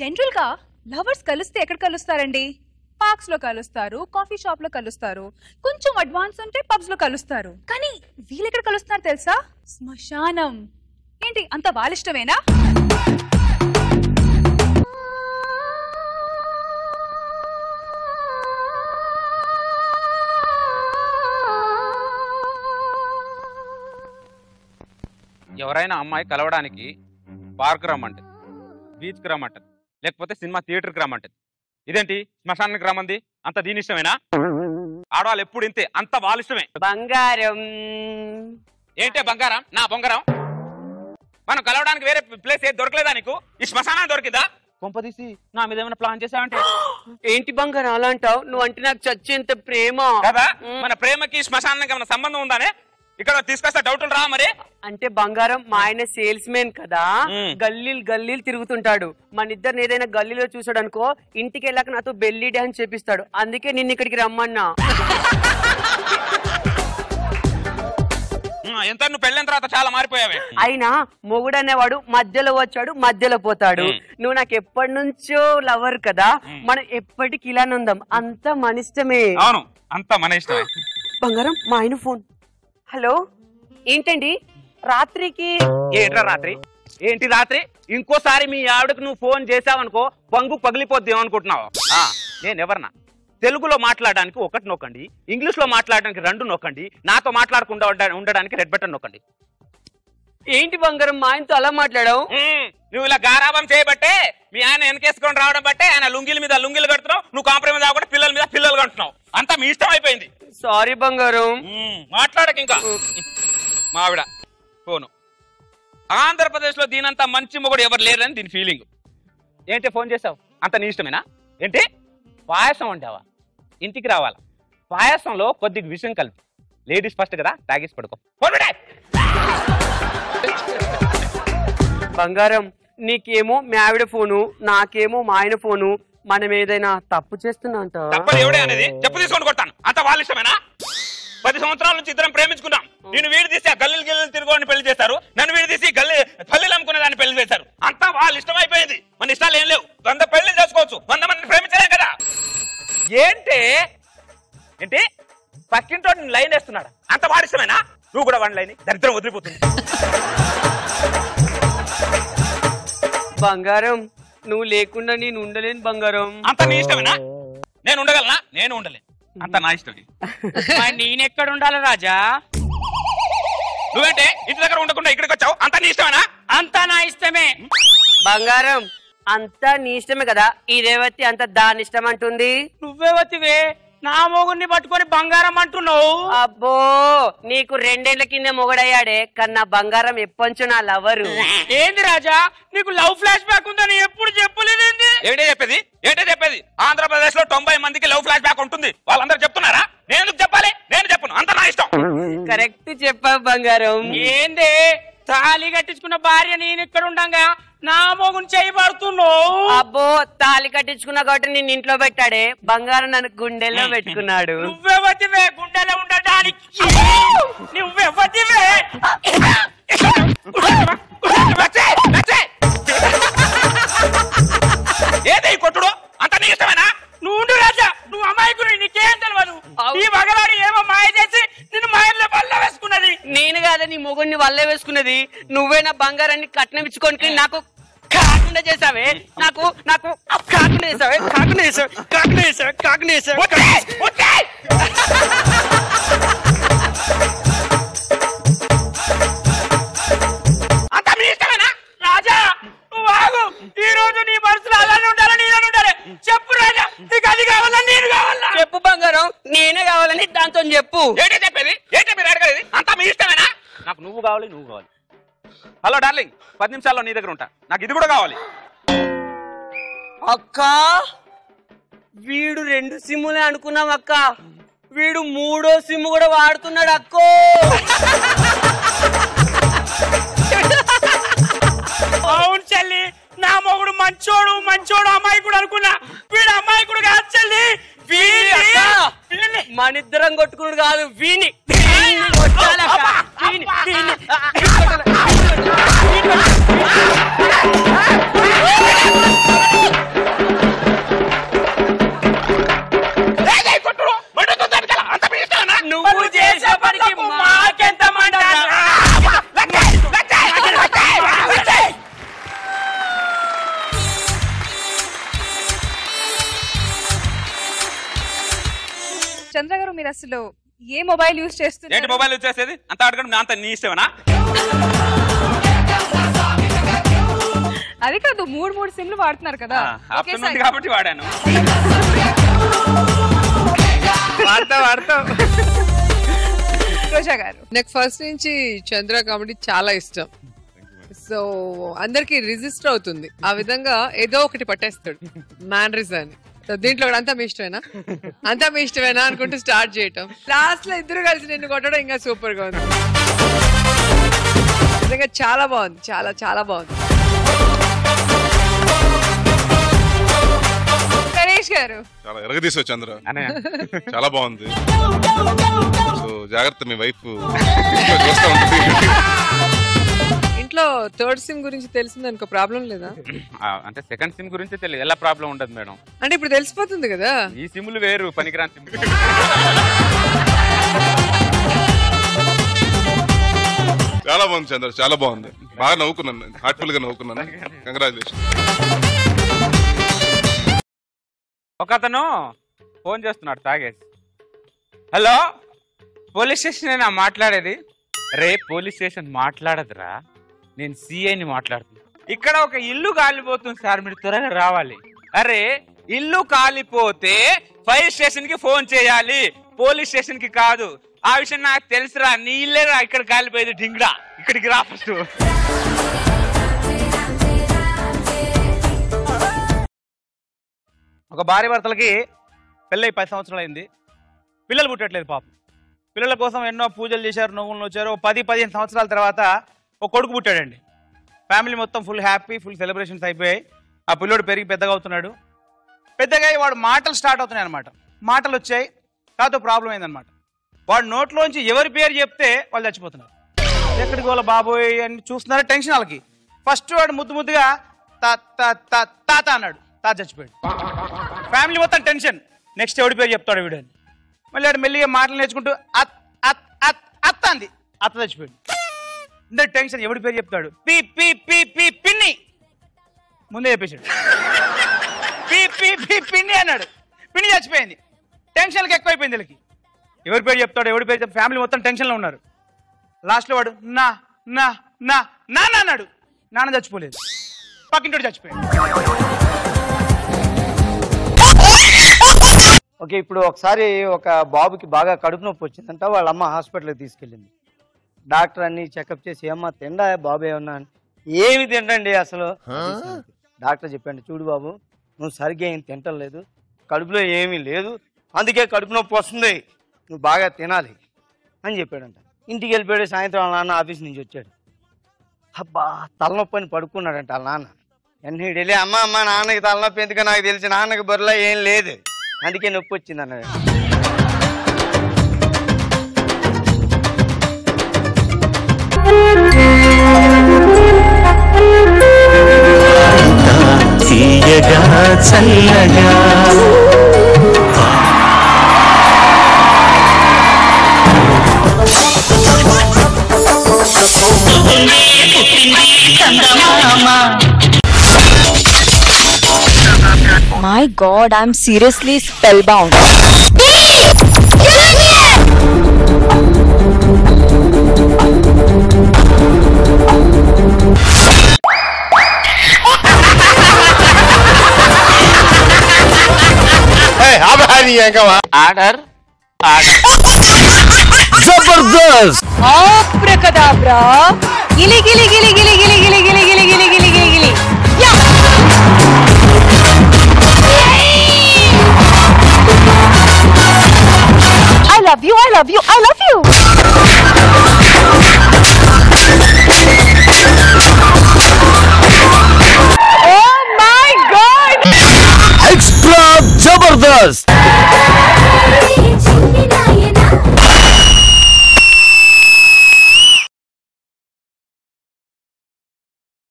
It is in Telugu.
జనరల్ గా లవర్స్ కలిస్తే ఎక్కడ కలుస్తారండి? పార్క్స్ లో కలుస్తారు, కాఫీ షాప్ లో కలుస్తారు, కొంచెం అడ్వాన్స్ ఉంటే పబ్స్ లో కలుస్తారు. కానీ వీళ్ళు ఎక్కడ కలుస్తున్నారు తెలుసా? శ్మశానం. ఏంటి అంత వాళ్ళిష్టమేనా? ఎవరైనా అమ్మాయి కలవడానికి పార్క్ రమ్మంటది, బీచ్కి రమ్మంటది, లేకపోతే సినిమా థియేటర్కి రమ్మంటది. ఇదేంటి శ్మశానానికి రమ్మంది? అంత దీని ఇష్టమేనా? ఆడవాళ్ళు ఎప్పుడు ఇంతే, అంత వాళ్ళ ఇష్టమే. బంగారం ఏంటే బంగారం? నా బంగారం. మనం కలవడానికి వేరే ప్లేస్ ఏది దొరకలేదా నీకు? ఈ శ్మశానం దొరికిందా? కొంపదీసి నా మీద ఏమైనా ప్లాన్ చేసావంటే? ఏంటి బంగారం అలా అంటావు? నువ్వు అంటే నాకు చచ్చేంత ప్రేమ కదా. మన ప్రేమకి శ్మశానానికి ఏమైనా సంబంధం ఉందానే? ఇక్కడ తీసుకొస్తే డౌట్లు రా మరి. అంటే బంగారం మా ఆయన సేల్స్ మెన్ కదా, గల్లీలు తిరుగుతుంటాడు. మన ఇద్దరిని ఏదైనా గల్లీలో చూసాడు అనుకో, ఇంటికి వెళ్ళాక నాతో బెల్లీ డాన్స్ చేపిస్తాడు. అందుకే నిన్ను ఇక్కడికి రమ్మన్నా. ఎంత నువ్వు పెళ్ళిన తర్వాత చాలా మారిపోయావే. అయినా మొగుడు అనేవాడు మధ్యలో వచ్చాడు, మధ్యలో పోతాడు. నువ్వు నాకు ఎప్పటి నుంచో లవర్ కదా, మనం ఎప్పటికి ఇలానే ఉందాం. అంతా మన ఇష్టమే. అవును, అంతా మన ఇష్టమే. బంగారం మా ఆయన ఫోన్. హలో, ఏంటండి రాత్రికి? ఏంట్రా రాత్రి? ఏంటి రాత్రి? ఇంకోసారి మీ ఆవిడకు నువ్వు ఫోన్ చేసావనుకో బంగు పగిలిపోద్ది అనుకుంటున్నావు. నేను ఎవరన్నా? తెలుగులో మాట్లాడడానికి ఒకటి నొక్కండి, ఇంగ్లీష్ లో మాట్లాడడానికి 2 నొక్కండి, నాతో మాట్లాడకుండా ఉండడానికి రెడ్ బటన్ నొక్కండి. ఏంటి బంగారం మా ఆయనతో అలా మాట్లాడావు? నువ్వు ఇలా గారాబం చేయబట్టే మీ ఆయన వెనకేసుకొని రావడం బట్టే ఆయన లుంగిల మీద లుంగిలు కడుతున్నావు, నువ్వు కాంప్రమైజ్ అవ్వకుండా పిల్లల మీద పిల్లలు కంటున్నావు. అంతా మీ ఇష్టం అయిపోయింది. సారీ బంగారం. మాట్లాడక ఇంకా. మా ఆవిడ ఫోను. ఆంధ్రప్రదేశ్ లో దీనంతా మంచి మొగుడు ఎవరు లేరని దీని ఫీలింగ్. ఏంటి ఫోన్ చేసావు? అంత నీ ఇష్టమేనా? ఏంటి పాయసం వండావా? ఇంటికి రావాలా? పాయసంలో కొద్దిగా విషయం కలిపి. లేడీస్ ఫస్ట్ కదా, తాగేసి పడుకో. బంగారం నీకేమో మీ ఆవిడ ఫోను, నాకేమో మా ఆయన ఫోను. మనం ఏదైనా తప్పు చేస్తున్నా అంట? తప్పదు ఎవడే అనేది చెప్పు తీసుకొని కొడతాను. అంత వాళ్ళ ఇష్టమేనా? 10 సంవత్సరాల నుంచి ఇద్దరం ప్రేమించుకున్నాం. నేను వీడి తీసి ఆ గల్లీలు తిరుగుని పెళ్లి చేస్తారు, నన్ను వీడి తీసి పల్లెలు అమ్ముకునే దాన్ని పెళ్లి చేశారు. అంతా వాళ్ళ ఇష్టం అయిపోయింది. మన ఇష్టాలు ఏం లేవు. 100 పెళ్లి చేసుకోవచ్చు, 100 మందిని ప్రేమించలేం కదా. ఏంటి పక్కింటో లైన్ వేస్తున్నాడు, అంత వాడి ఇష్టమేనా? నువ్వు కూడా వాడి లైన్ దరిద్రం వదిలిపోతుంది. బంగారం నువ్వు లేకుండా నేను ఉండలేను బంగారం. అంత నీ ఇష్టమేనా? నేను ఉండగలనా? నేను ఉండలేను. అంత నా ఇష్టం. నేనెక్కడ ఉండాలి రాజా? నువ్వేంటే ఇంటి దగ్గర ఉండకుండా ఇక్కడికి వచ్చావు? అంత నీ ఇష్టమేనా? అంతా నా ఇష్టమే బంగారం. అంతా నీ ఇష్టమే కదా. ఈ రేవతి అంత దాని ఇష్టం అంటుంది. నువ్వేవతివే నా మొగుడిని పట్టుకొని బంగారం అంటున్నావు? అబ్బో నీకు 2 ఏళ్ల కింద మొగుడయ్యాడే, కన్నా బంగారం ఎప్పొంచు నా లవరు. ఏంది రాజా నీకు లవ్ ఫ్లాష్ బ్యాక్ ఉందని ఎప్పుడు చెప్పలేదేంది? ఏంటే చెప్పేది? ఆంధ్రప్రదేశ్ లో 90 మందికి లవ్ ఫ్లాష్ బ్యాక్ ఉంటుంది. వాళ్ళందరూ చెప్తున్నారా? నేను చెప్పాలి? నేను చెప్పను. అంత నా ఇష్టం. కరెక్ట్ చెప్పావు బంగారం. ఏంది తాళి కట్టించుకున్న భార్య నేను ఇక్కడ ఉండగా నా మొగుని చేయబడుతున్నావు? అబ్బో తాళి కట్టించుకున్నా కాబట్టి నేను ఇంట్లో పెట్టాడే, బంగారం నన్ను గుండెల్లో పెట్టుకున్నాడు. నువ్వెవతివే గుండెలో ఉండడానికి? నువ్వెవతివే? ఏదే కొట్టుడు? అంత నీ ఇష్టమేనా? నువ్వు రాజా, నువ్వు అమాయకుడు, నీకేం తెలియదు. ఈ మగవాడు ఏమో మాయ చేసి నిన్ను మాయల్లో వల్ల వేసుకున్నది. నేను కాదా నీ మొగుడిని వల్లే వేసుకున్నది. నువ్వే నా బంగారాన్ని కట్నం ఇచ్చుకోనికి నాకు కాకుండా చేసావే. నాకు కాకుండా చేసావే. అంత మీ ఇష్టమేనా? రాజా నువ్వు ఆగు. ఈ రోజు నీ మనసులో అలానే ఉండాలి, నేనే ఉండాలి. చెప్పు రాజా, నీకు అది కావాలా నేను కావాలా? చెప్పు బంగారం, నేనే కావాలని దాంతో చెప్పు. ఏంటి చెప్పేది? ఏంటి మీరు అడగలేదు? అంతా మీ ఇష్టమేనా? నాకు నువ్వు కావాలి. హలో డార్లింగ్, 10 నిమిషాల్లో నీ దగ్గర ఉంటా. నాకు ఇది కూడా కావాలి. అక్క వీడు 2 సిమ్ములే అనుకున్నాం అక్క, వీడు 3వ సిమ్ కూడా వాడుతున్నాడు అక్కో. అవును చెల్లి, నా మొగుడు మంచోడు అమాయకుడు అనుకున్నా. వీడు అమాయకుడు కాదు చెల్లి. మనిద్దరం కొట్టుకున్నాడు కాదు, వీని అసలు ఏ మొబైల్ యూజ్ ఏంటి చేస్తున్నారు? మొబైల్ యూజ్ చేసేది? అంత అడగడం అంత నీ ఇష్టమేనా? అది కాదు, మూడు సిమ్లు వాడుతున్నారు కదా. ఆప్షన్ ఉంది కాబట్టి వాడాను. వాడతా రోజా గారు, నాకు ఫస్ట్ నుంచి చంద్ర కామెడీ చాలా ఇష్టం. సో అందరికి రిజిస్టర్ అవుతుంది ఆ విధంగా, ఏదో ఒకటి పట్టేస్తాడు మ్యానరిజం అని. సో దీంట్లో కూడా అంతా మీ ఇష్టమేనా అనుకుంటూ స్టార్ట్ చేయటం, లాస్ట్ లో ఇద్దరు కలిసి నిన్ను కొట్టడం ఇంకా సూపర్ గా ఉంది. నిజంగా చాలా బాగుంది, చాలా చాలా బాగుంది. గణేష్ గారు, చాలా ఎరగదీసావు చంద్ర, చాలా బాగుంది. సో జాగ్రత్త, మీ వైఫ్ చూస్తూ ఉంటుంది. ఇంట్లో థర్డ్ సిమ్ గురించి తెలిసింది అనుకో, ప్రాబ్లం లేదా? అంటే సెకండ్ సిమ్ గురించి తెలియదు, ఎలా ప్రాబ్లం ఉండదు మేడం. అంటే ఇప్పుడు తెలిసిపోతుంది కదా. ఈ సిమ్లు వేరు, పనికిరాని సిమ్. చాలా బాగుంది చంద్ర, చాలా బాగుంది. బాగా నవ్వుకున్నాను, హార్ట్ఫుల్ గా నవ్వుకున్నాను. కంగ్రాచులేషన్. ఒకతను ఫోన్ చేస్తున్నాడు తాగేసి. హలో, పోలీస్ స్టేషన్ మాట్లాడేది? రే, పోలీస్ స్టేషన్ మాట్లాడదురా, నేను సిఐని మాట్లాడుతున్నా. ఇక్కడ ఒక ఇల్లు కాలిపోతుంది సార్, మీరు త్వరగా రావాలి. అరే, ఇల్లు కాలిపోతే ఫైర్ స్టేషన్ కి ఫోన్ చేయాలి, పోలీస్ స్టేషన్ కి కాదు. ఆ విషయం నాకు తెలుసురా, నీ ఇల్లేరా ఇక్కడ కాలిపోయేది, డింగ్డా, ఇక్కడికి రా ఫస్ట్. ఒక భార్య భర్తలకి పెళ్ళై 10 సంవత్సరాలు అయింది, పిల్లలు పుట్టట్లేదు పాపం. పిల్లల కోసం ఎన్నో పూజలు చేశారు, నవ్వులు వచ్చారు. 10-15 సంవత్సరాల తర్వాత ఒక కొడుకు పుట్టాడండి. ఫ్యామిలీ మొత్తం ఫుల్ హ్యాపీ, ఫుల్ సెలబ్రేషన్స్ అయిపోయాయి. ఆ పిల్లోడు పెరిగి పెద్దగా అవుతున్నాడు. పెద్దగా వాడు మాటలు స్టార్ట్ అవుతున్నాయి అనమాట. మాటలు వచ్చాయి, కాతో ప్రాబ్లం అయిందనమాట. వాడు నోట్లోంచి ఎవరి పేరు చెప్తే వాళ్ళు చచ్చిపోతున్నారు. ఎక్కడికి వాళ్ళ బాబోయ్ అని చూస్తున్నారు, టెన్షన్ వాళ్ళకి. ఫస్ట్ వాడు ముద్దుగా తాత అన్నాడు, తాత చచ్చిపోయాడు. ఫ్యామిలీ మొత్తం టెన్షన్, నెక్స్ట్ ఎవడి పేరు చెప్తాడు వీడని. మళ్ళీ వాడు మెల్లిగా మాటలు నేర్చుకుంటూ అత్త అంది, అత్త చచ్చిపోయాడు. అందరు టెన్షన్, ఎవడి పేరు చెప్తాడు? పి పి పి పి పిన్ని, ముందే చెప్పేశాడు. పి పి పి పిన్ని అన్నాడు, పిన్ని చచ్చిపోయింది. టెన్షన్కి ఎక్కువైపోయింది వీళ్ళకి. ఎవరి పేరు చెప్తాడు, ఎవడి పేరు చెప్తాడు, ఫ్యామిలీ మొత్తం టెన్షన్లో ఉన్నారు. లాస్ట్లో వాడు నా నా నా నాన్న అన్నాడు, నాన్న చచ్చిపోలేదు, పక్కింటోడు చచ్చిపోయాడు. ఓకే, ఇప్పుడు ఒకసారి ఒక బాబుకి బాగా కడుపు నొప్పి వచ్చిందంట, వాళ్ళ అమ్మ హాస్పిటల్కి తీసుకెళ్ళింది. డాక్టర్ అన్ని చెకప్ చేసి, అమ్మ తిండా బాబు ఏమన్నా? ఏమి తింటండి అసలు. డాక్టర్ చెప్పండి, చూడు బాబు, నువ్వు సరిగ్గా ఏం తింటలేదు, కడుపులో ఏమీ లేదు, అందుకే కడుపు నొప్పి వస్తుంది, నువ్వు బాగా తినాలి అని చెప్పాడంట. ఇంటికి వెళ్ళిపోయాడు. సాయంత్రం వాళ్ళ నాన్న ఆఫీస్ నుంచి వచ్చాడు. అబ్బా తలనొప్పి అని పడుకున్నాడంట వాళ్ళ నాన్న. ఎన్ని వెళ్ళి, అమ్మ నాన్నకి తలనొప్పి ఎందుకు నాకు తెలిసి, నాన్నకి బొర్రలో ఏం లేదు, అందుకే నొప్పి వచ్చింది అన్నాడు. చల్లగా My God, I'm seriously spellbound. Order Jabardasth ఆబ్రకదాబ్రా Geeli Geeli Geeli Geeli Geeli Geeli Geeli Geeli Geeli Geeli Geeli Geeli yeah I love you, I love you, I love you.